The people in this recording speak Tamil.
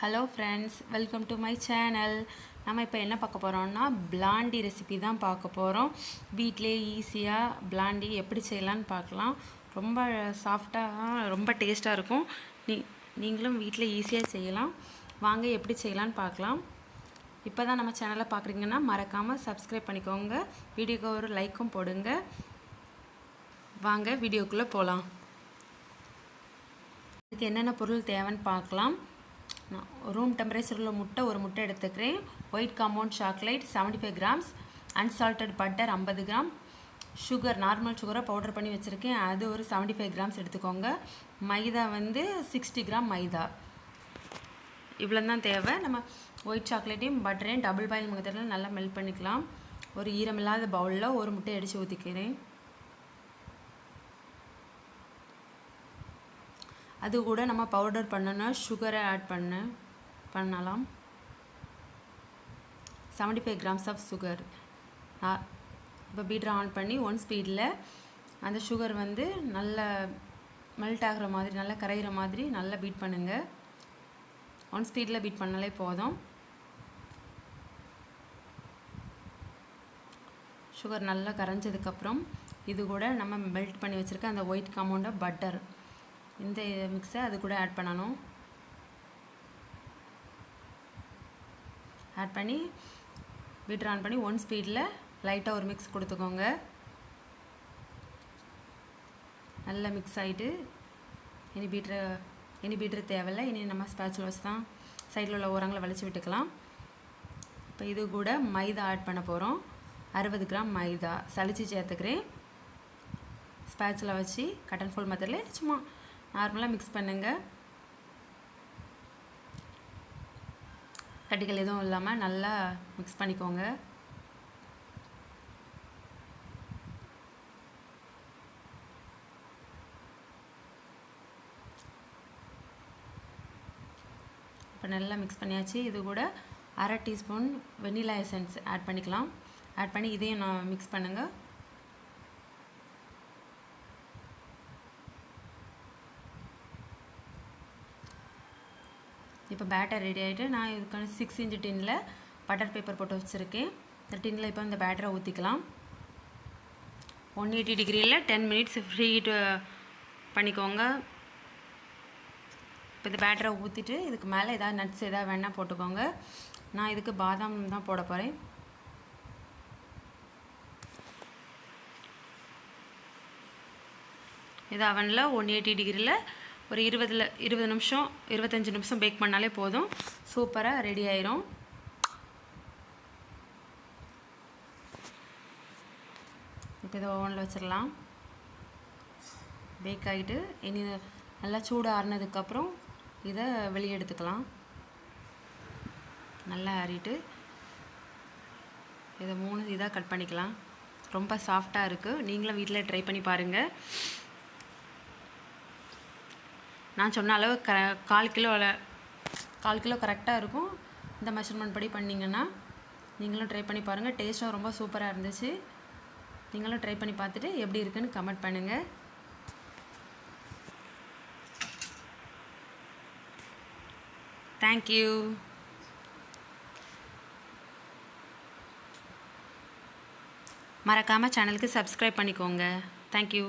Hello friends, welcome to my channel. நம்ம இப்போ என்ன பார்க்க போகிறோம்னா பிளாண்டி ரெசிபி தான் பார்க்க போகிறோம். வீட்டிலே ஈஸியாக பிளாண்டி எப்படி செய்யலான்னு பார்க்கலாம். ரொம்ப சாஃப்டாக ரொம்ப டேஸ்ட்டாக இருக்கும். நீங்களும் வீட்டில் ஈஸியாக செய்யலாம். வாங்க எப்படி செய்யலான்னு பார்க்கலாம். இப்போ தான் நம்ம சேனலை பார்க்குறீங்கன்னா மறக்காமல் சப்ஸ்கிரைப் பண்ணிக்கோங்க. வீடியோக்கு ஒரு லைக்கும் போடுங்க. வாங்க வீடியோக்குள்ளே போகலாம். இதுக்கு என்னென்ன பொருள் தேவைன்னு பார்க்கலாம். ரூம் டெம்பரேச்சரில் ஒரு முட்டை எடுத்துக்கிறேன். White compound chocolate 75 grams, unsalted butter 50 gram, sugar normal சுகரை பவுடர் பண்ணி வச்சுருக்கேன், அது ஒரு 75 கிராம்ஸ் எடுத்துக்கோங்க. மைதா 60 கிராம் மைதா. இவ்வளோ தான் தேவை. நம்ம ஒயிட் சாக்லேட்டையும் பட்டரையும் டபுள் பாயில் மெத்தடில் நல்லா மெல்ட் பண்ணிக்கலாம். ஒரு ஈரமில்லாத பவுலில் ஒரு முட்டை அடித்து ஊற்றிக்கிறேன். அது கூட நம்ம பவுடர் பண்ணணும்னா சுகரை ஆட் பண்ணலாம். 75 கிராம்ஸ் ஆஃப் சுகர். இப்போ பீட்டரை ஆன் பண்ணி 1 ஸ்பீடில் அந்த சுகர் நல்லா மெல்ட் ஆகிற மாதிரி, நல்லா கரைகிற மாதிரி நல்லா பீட் பண்ணுங்கள். 1 ஸ்பீடில் பீட் பண்ணாலே போதும். சுகர் நல்லா கரைஞ்சதுக்கப்புறம் இது கூட நம்ம மெல்ட் பண்ணி வச்சுருக்க அந்த ஒயிட் காம்பவுண்ட் பட்டர், இந்த மிக்ஸை அது கூட ஆட் பண்ணணும். ஆட் பண்ணி பீட்டர் ஆன் பண்ணி 1 ஸ்பீடில் லைட்டாக ஒரு மிக்ஸ் கொடுத்துக்கோங்க. நல்லா மிக்ஸ் ஆகிட்டு இனி பீட்டர் தேவையில்லை. இனி நம்ம ஸ்பேச்சுலா வச்சு தான் சைடில் உள்ள ஓரங்களை வலிச்சு விட்டுக்கலாம். இப்போ இது கூட மைதா ஆட் பண்ண போகிறோம். 60 கிராம் மைதா சளிச்சு சேர்த்துக்கிறேன். ஸ்பேச்சுலா வச்சு கட் அண்ட் ஃபோல்ட் மெத்தடில் சும்மா நார்மலாக மிக்ஸ் பண்ணுங்கள். கட்டிகள் எதுவும் இல்லாமல் நல்லா மிக்ஸ் பண்ணிக்கோங்க. இப்போ நல்லா மிக்ஸ் பண்ணியாச்சு. இது கூட 1/2 டீஸ்பூன் வெனிலா எசன்ஸ் ஆட் பண்ணிக்கலாம். ஆட் பண்ணி இதையும் நான் மிக்ஸ் பண்ணுங்கள். இப்போ பேட்டர் ரெடி ஆகிட்டு நான் இதுக்கான 6 இன்ச் டின்னில் பட்டர் பேப்பர் போட்டு வச்சுருக்கேன். இந்த டின்னில் இப்போ இந்த பேட்டரை ஊற்றிக்கலாம். 180 டிகிரியில் 10 மினிட்ஸ் ஃப்ரீ ஹீட் பண்ணிக்கோங்க. இப்போ இந்த பேட்டரை ஊற்றிட்டு இதுக்கு மேலே ஏதாவது நட்ஸ் ஏதாவது வேணால் போட்டுக்கோங்க. நான் இதுக்கு பாதாம் தான் போட போகிறேன். இது அவனில் 180 டிகிரியில் ஒரு 20 நிமிஷம் 25 நிமிஷம் பேக் பண்ணாலே போதும். சூப்பராக ரெடி ஆயிரும். இப்போ இதை ஓவனில் வச்சிடலாம். பேக் ஆகிட்டு இனி நல்லா சூடு ஆறுனதுக்கப்புறம் இதை வெளியே எடுத்துக்கலாம். நல்லா ஆறிட்டு இதை 3 இதாக கட் பண்ணிக்கலாம். ரொம்ப சாஃப்டாக இருக்குது. நீங்களும் வீட்டில் ட்ரை பண்ணி பாருங்கள். நான் சொன்ன அளவு 1/4 கிலோ கரெக்டாக இருக்கும். இந்த மெஷர்மெண்ட் படி பண்ணிங்கன்னா நீங்களும் ட்ரை பண்ணி பாருங்கள். டேஸ்ட்டும் ரொம்ப சூப்பராக இருந்துச்சு. நீங்களும் ட்ரை பண்ணி பார்த்துட்டு எப்படி இருக்குன்னு கமெண்ட் பண்ணுங்கள். தேங்க்யூ. மறக்காமல் சேனலுக்கு சப்ஸ்கிரைப் பண்ணிக்கோங்க. தேங்க்யூ.